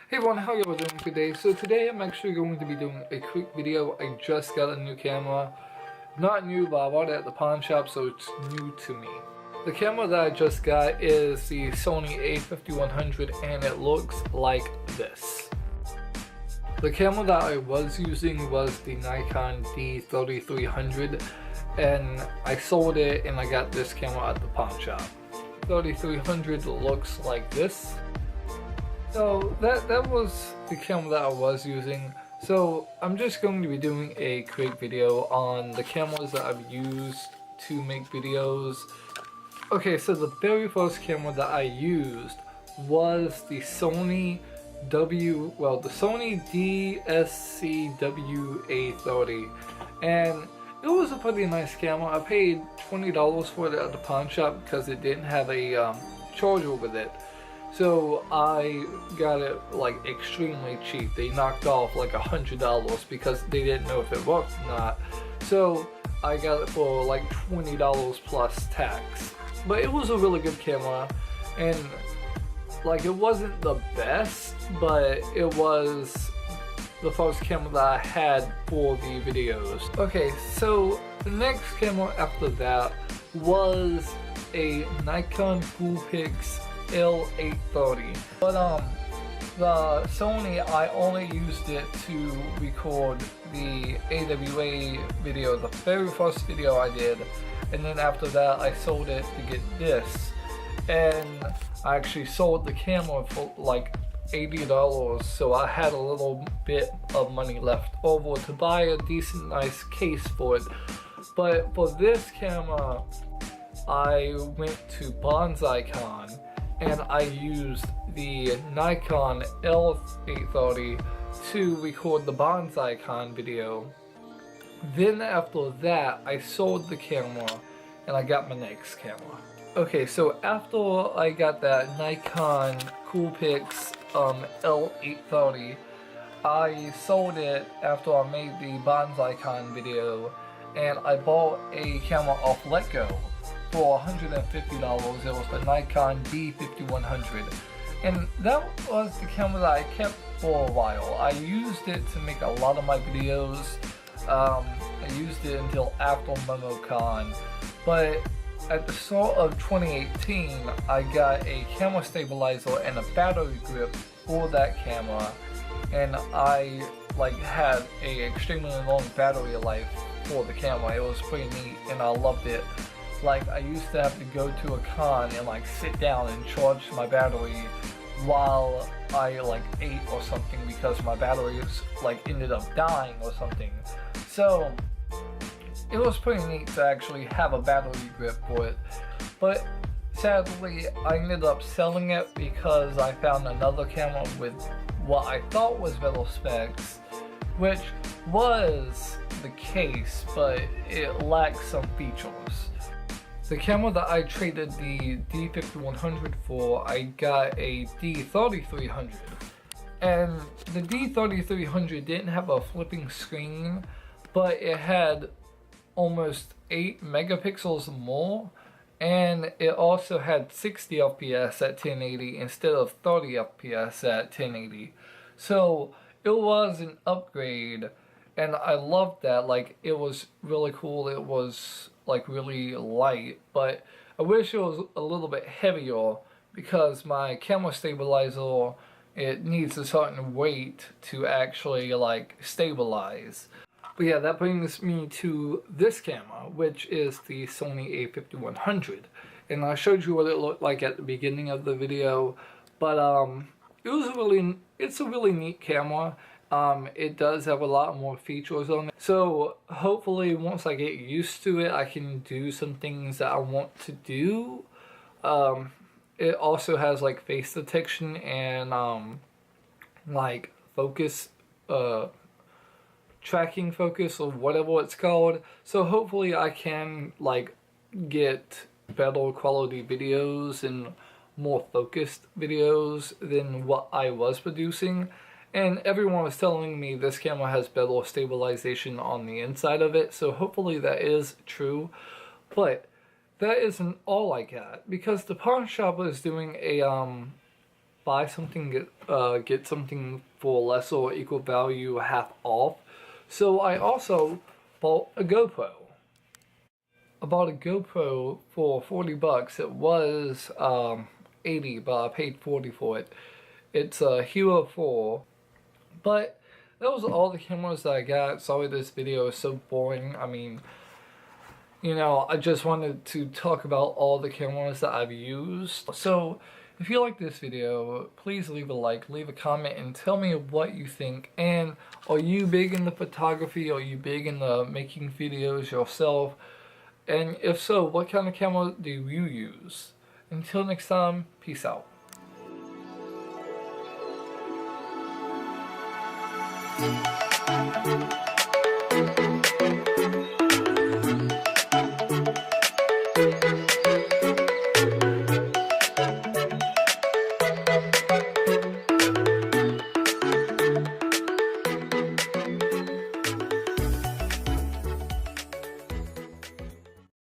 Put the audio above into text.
Hey everyone, how y'all doing today? So today I'm actually going to be doing a quick video. I just got a new camera. Not new, but I bought it at the pawn shop, so it's new to me. The camera that I just got is the Sony a5100 and it looks like this. The camera that I was using was the Nikon D3300 and I sold it and I got this camera at the pawn shop. 3300 looks like this. So that was the camera that I was using. So I'm just going to be doing a quick video on the cameras that I've used to make videos. Okay, so the very first camera that I used was the Sony DSCW-A30, and it was a pretty nice camera. I paid $20 for it at the pawn shop because it didn't have a charger with it. So I got it like extremely cheap. They knocked off like $100 because they didn't know if it worked or not. So I got it for like $20 plus tax. But it was a really good camera, and like it wasn't the best, but it was the first camera that I had for the videos. Okay, so the next camera after that was a Nikon Coolpix L830, but the Sony, I only used it to record the AWA video, the very first video I did, and then after that I sold it to get this, and I actually sold the camera for like $80, so I had a little bit of money left over to buy a decent nice case for it. But for this camera I went to BonsaiCon and I used the Nikon L830 to record the BonsaiCon video. Then after that, I sold the camera and I got my next camera. Okay, so after I got that Nikon Coolpix L830, I sold it after I made the BonsaiCon video, and I bought a camera off Letgo for $150. It was the Nikon D5100, and that was the camera that I kept for a while. I used it to make a lot of my videos. I used it until after MomoCon, but at the start of 2018 I got a camera stabilizer and a battery grip for that camera, and I like had a extremely long battery life for the camera. It was pretty neat and I loved it. Like, I used to have to go to a con and like sit down and charge my battery while I like ate or something because my batteries like ended up dying or something. So it was pretty neat to actually have a battery grip for it. But sadly I ended up selling it because I found another camera with what I thought was better specs, which was the case, but it lacked some features. The camera that I traded the D5100 for, I got a D3300. And the D3300 didn't have a flipping screen, but it had almost 8 megapixels more, and it also had 60 FPS at 1080 instead of 30 FPS at 1080. So it was an upgrade, and I loved that. Like, it was really cool. It was like really light, but I wish it was a little bit heavier because my camera stabilizer, it needs a certain weight to actually like stabilize. But yeah, that brings me to this camera, which is the Sony a5100, and I showed you what it looked like at the beginning of the video, but it's a really neat camera. It does have a lot more features on it. So hopefully once I get used to it, I can do some things that I want to do. It also has like face detection and like focus, tracking focus or whatever it's called. So hopefully I can like get better quality videos and more focused videos than what I was producing. And everyone was telling me this camera has better stabilization on the inside of it, so hopefully that is true. But that isn't all I got, because the pawn shop was doing a buy something, get something for less or equal value, half off. So I also bought a GoPro. I bought a GoPro for 40 bucks. It was 80, but I paid 40 for it. It's a Hero 4. But that was all the cameras that I got. Sorry this video is so boring. I mean, you know, I just wanted to talk about all the cameras that I've used. So if you like this video, please leave a like, leave a comment, and tell me what you think. And are you big into photography? Are you big into making videos yourself? And if so, what kind of camera do you use? Until next time, peace out.